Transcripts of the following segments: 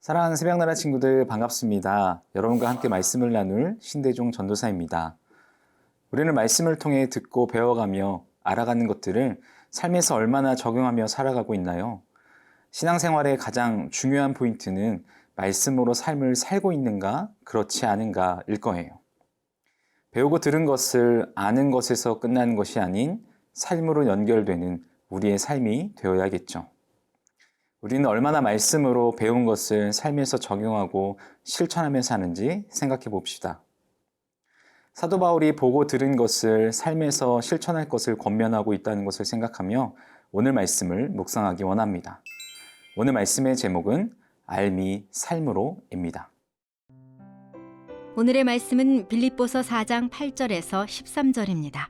사랑하는 새벽나라 친구들 반갑습니다. 여러분과 함께 말씀을 나눌 신대종 전도사입니다. 우리는 말씀을 통해 듣고 배워가며 알아가는 것들을 삶에서 얼마나 적용하며 살아가고 있나요? 신앙생활의 가장 중요한 포인트는 말씀으로 삶을 살고 있는가, 그렇지 않은가일 거예요. 배우고 들은 것을 아는 것에서 끝나는 것이 아닌 삶으로 연결되는 우리의 삶이 되어야겠죠. 우리는 얼마나 말씀으로 배운 것을 삶에서 적용하고 실천하며 사는지 생각해 봅시다. 사도 바울이 보고 들은 것을 삶에서 실천할 것을 권면하고 있다는 것을 생각하며 오늘 말씀을 묵상하기 원합니다. 오늘 말씀의 제목은 알미 삶으로입니다. 오늘의 말씀은 빌립보서 4장 8절에서 13절입니다.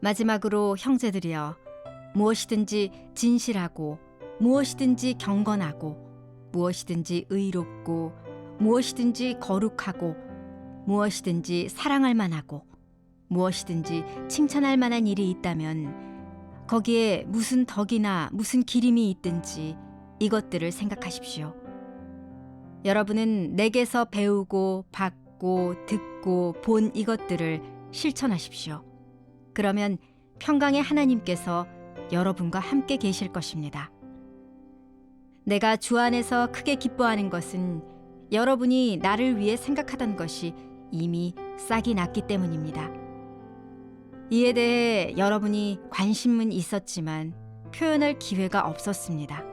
마지막으로 형제들이여 무엇이든지 진실하고 무엇이든지 경건하고 무엇이든지 의롭고 무엇이든지 거룩하고 무엇이든지 사랑할 만하고 무엇이든지 칭찬할 만한 일이 있다면 거기에 무슨 덕이나 무슨 기림이 있든지 이것들을 생각하십시오. 여러분은 내게서 배우고 받고 듣고 본 이것들을 실천하십시오. 그러면 평강의 하나님께서 여러분과 함께 계실 것입니다. 내가 주 안에서 크게 기뻐하는 것은 여러분이 나를 위해 생각하던 것이 이미 싹이 났기 때문입니다. 이에 대해 여러분이 관심은 있었지만 표현할 기회가 없었습니다.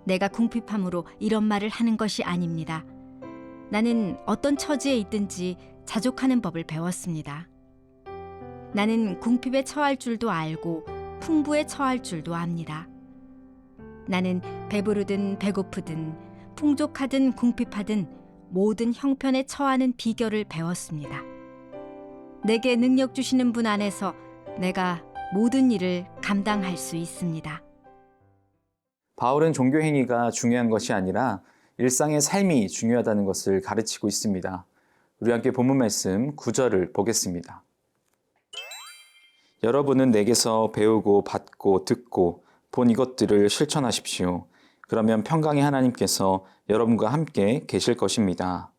내가 궁핍함으로 이런 말을 하는 것이 아닙니다. 나는 어떤 처지에 있든지 자족하는 법을 배웠습니다. 나는 궁핍에 처할 줄도 알고 풍부에 처할 줄도 압니다. 나는 배부르든 배고프든 풍족하든 궁핍하든 모든 형편에 처하는 비결을 배웠습니다. 내게 능력 주시는 분 안에서 내가 모든 일을 감당할 수 있습니다. 바울은 종교 행위가 중요한 것이 아니라 일상의 삶이 중요하다는 것을 가르치고 있습니다. 우리 함께 본문 말씀 9절을 보겠습니다. 여러분은 내게서 배우고 받고 듣고 본 이것들을 실천하십시오. 그러면 평강의 하나님께서 여러분과 함께 계실 것입니다.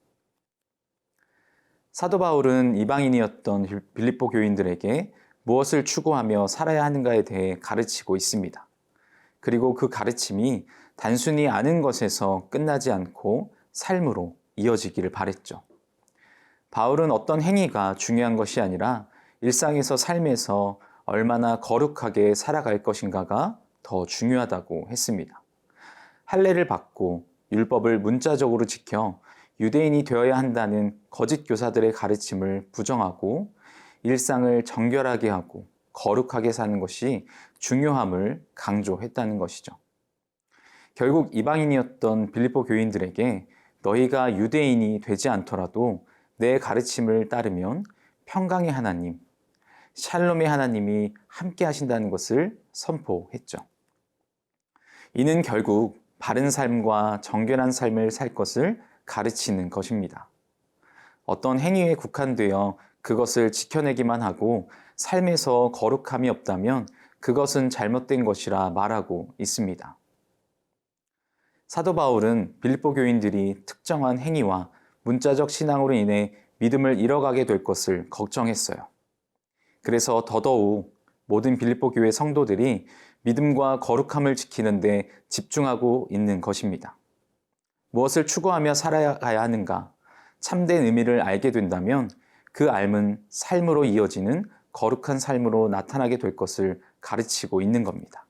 사도 바울은 이방인이었던 빌립보 교인들에게 무엇을 추구하며 살아야 하는가에 대해 가르치고 있습니다. 그리고 그 가르침이 단순히 아는 것에서 끝나지 않고 삶으로 이어지기를 바랬죠. 바울은 어떤 행위가 중요한 것이 아니라 일상에서 삶에서 얼마나 거룩하게 살아갈 것인가가 더 중요하다고 했습니다. 할례를 받고 율법을 문자적으로 지켜 유대인이 되어야 한다는 거짓 교사들의 가르침을 부정하고 일상을 정결하게 하고 거룩하게 사는 것이 중요함을 강조했다는 것이죠. 결국 이방인이었던 빌립보 교인들에게 너희가 유대인이 되지 않더라도 내 가르침을 따르면 평강의 하나님, 샬롬의 하나님이 함께 하신다는 것을 선포했죠. 이는 결국 바른 삶과 정결한 삶을 살 것을 가르치는 것입니다. 어떤 행위에 국한되어 그것을 지켜내기만 하고 삶에서 거룩함이 없다면 그것은 잘못된 것이라 말하고 있습니다. 사도 바울은 빌립보 교인들이 특정한 행위와 문자적 신앙으로 인해 믿음을 잃어가게 될 것을 걱정했어요. 그래서 더더욱 모든 빌립보 교회 성도들이 믿음과 거룩함을 지키는 데 집중하고 있는 것입니다. 무엇을 추구하며 살아가야 하는가, 참된 의미를 알게 된다면 그 삶은 삶으로 이어지는 거룩한 삶으로 나타나게 될 것을 가르치고 있는 겁니다.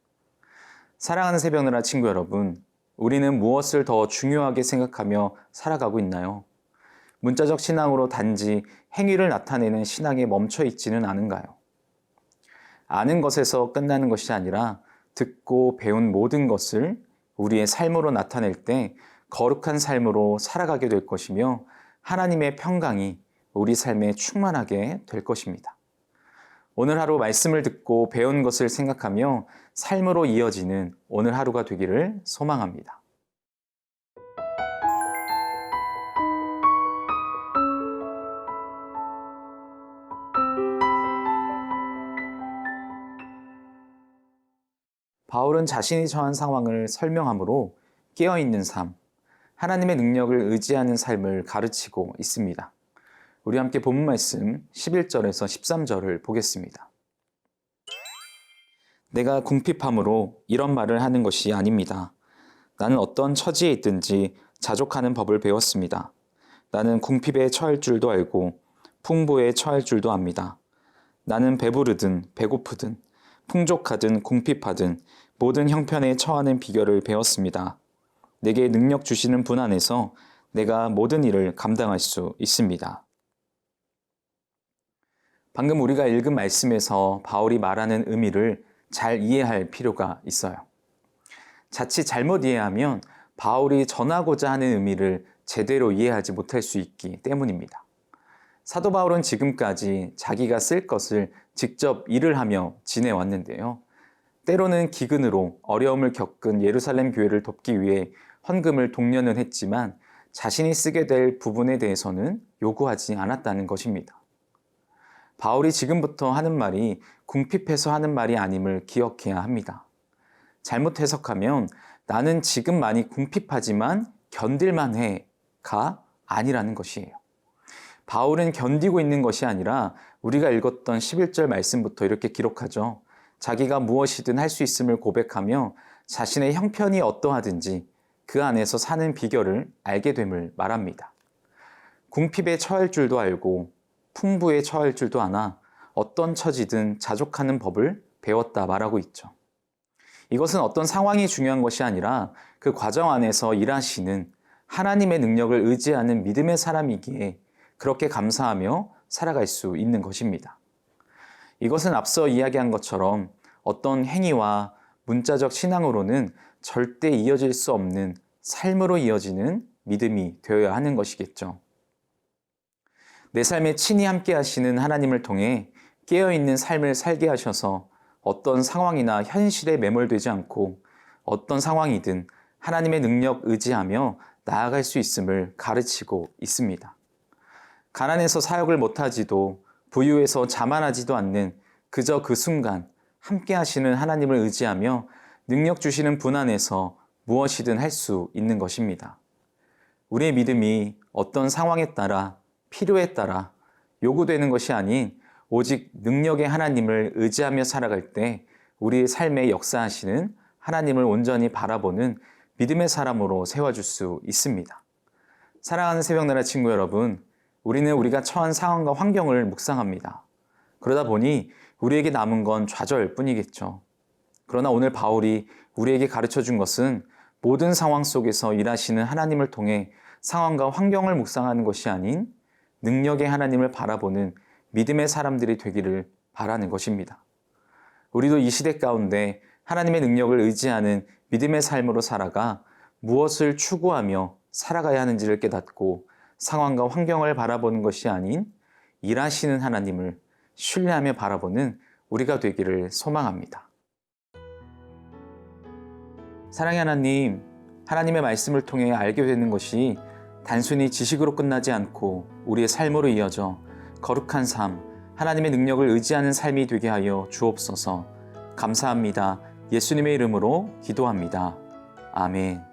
사랑하는 새벽나라 친구 여러분, 우리는 무엇을 더 중요하게 생각하며 살아가고 있나요? 문자적 신앙으로 단지 행위를 나타내는 신앙에 멈춰 있지는 않은가요? 아는 것에서 끝나는 것이 아니라 듣고 배운 모든 것을 우리의 삶으로 나타낼 때 거룩한 삶으로 살아가게 될 것이며 하나님의 평강이 우리 삶에 충만하게 될 것입니다. 오늘 하루 말씀을 듣고 배운 것을 생각하며 삶으로 이어지는 오늘 하루가 되기를 소망합니다. 바울은 자신이 처한 상황을 설명함으로 깨어있는 삶, 하나님의 능력을 의지하는 삶을 가르치고 있습니다. 우리 함께 본문 말씀 11절에서 13절을 보겠습니다. 내가 궁핍함으로 이런 말을 하는 것이 아닙니다. 나는 어떤 처지에 있든지 자족하는 법을 배웠습니다. 나는 궁핍에 처할 줄도 알고 풍부에 처할 줄도 압니다. 나는 배부르든 배고프든 풍족하든 궁핍하든 모든 형편에 처하는 비결을 배웠습니다. 내게 능력 주시는 분 안에서 내가 모든 일을 감당할 수 있습니다. 방금 우리가 읽은 말씀에서 바울이 말하는 의미를 잘 이해할 필요가 있어요. 자칫 잘못 이해하면 바울이 전하고자 하는 의미를 제대로 이해하지 못할 수 있기 때문입니다. 사도 바울은 지금까지 자기가 쓸 것을 직접 일을 하며 지내왔는데요. 때로는 기근으로 어려움을 겪은 예루살렘 교회를 돕기 위해 헌금을 독려는 했지만 자신이 쓰게 될 부분에 대해서는 요구하지 않았다는 것입니다. 바울이 지금부터 하는 말이 궁핍해서 하는 말이 아님을 기억해야 합니다. 잘못 해석하면 나는 지금 많이 궁핍하지만 견딜만 해가 아니라는 것이에요. 바울은 견디고 있는 것이 아니라 우리가 읽었던 11절 말씀부터 이렇게 기록하죠. 자기가 무엇이든 할 수 있음을 고백하며 자신의 형편이 어떠하든지 그 안에서 사는 비결을 알게 됨을 말합니다. 궁핍에 처할 줄도 알고 풍부에 처할 줄도 아나 어떤 처지든 자족하는 법을 배웠다 말하고 있죠. 이것은 어떤 상황이 중요한 것이 아니라 그 과정 안에서 일하시는 하나님의 능력을 의지하는 믿음의 사람이기에 그렇게 감사하며 살아갈 수 있는 것입니다. 이것은 앞서 이야기한 것처럼 어떤 행위와 문자적 신앙으로는 절대 이어질 수 없는 삶으로 이어지는 믿음이 되어야 하는 것이겠죠. 내 삶에 친히 함께 하시는 하나님을 통해 깨어있는 삶을 살게 하셔서 어떤 상황이나 현실에 매몰되지 않고 어떤 상황이든 하나님의 능력 의지하며 나아갈 수 있음을 가르치고 있습니다. 가난해서 사역을 못하지도 부유해서 자만하지도 않는 그저 그 순간 함께 하시는 하나님을 의지하며 능력 주시는 분 안에서 무엇이든 할 수 있는 것입니다. 우리의 믿음이 어떤 상황에 따라 필요에 따라 요구되는 것이 아닌 오직 능력의 하나님을 의지하며 살아갈 때 우리의 삶에 역사하시는 하나님을 온전히 바라보는 믿음의 사람으로 세워줄 수 있습니다. 사랑하는 새벽나라 친구 여러분, 우리는 우리가 처한 상황과 환경을 묵상합니다. 그러다 보니 우리에게 남은 건 좌절 뿐이겠죠. 그러나 오늘 바울이 우리에게 가르쳐 준 것은 모든 상황 속에서 일하시는 하나님을 통해 상황과 환경을 묵상하는 것이 아닌 능력의 하나님을 바라보는 믿음의 사람들이 되기를 바라는 것입니다. 우리도 이 시대 가운데 하나님의 능력을 의지하는 믿음의 삶으로 살아가 무엇을 추구하며 살아가야 하는지를 깨닫고 상황과 환경을 바라보는 것이 아닌 일하시는 하나님을 신뢰하며 바라보는 우리가 되기를 소망합니다. 사랑의 하나님, 하나님의 말씀을 통해 알게 되는 것이 단순히 지식으로 끝나지 않고 우리의 삶으로 이어져 거룩한 삶, 하나님의 능력을 의지하는 삶이 되게 하여 주옵소서. 감사합니다. 예수님의 이름으로 기도합니다. 아멘.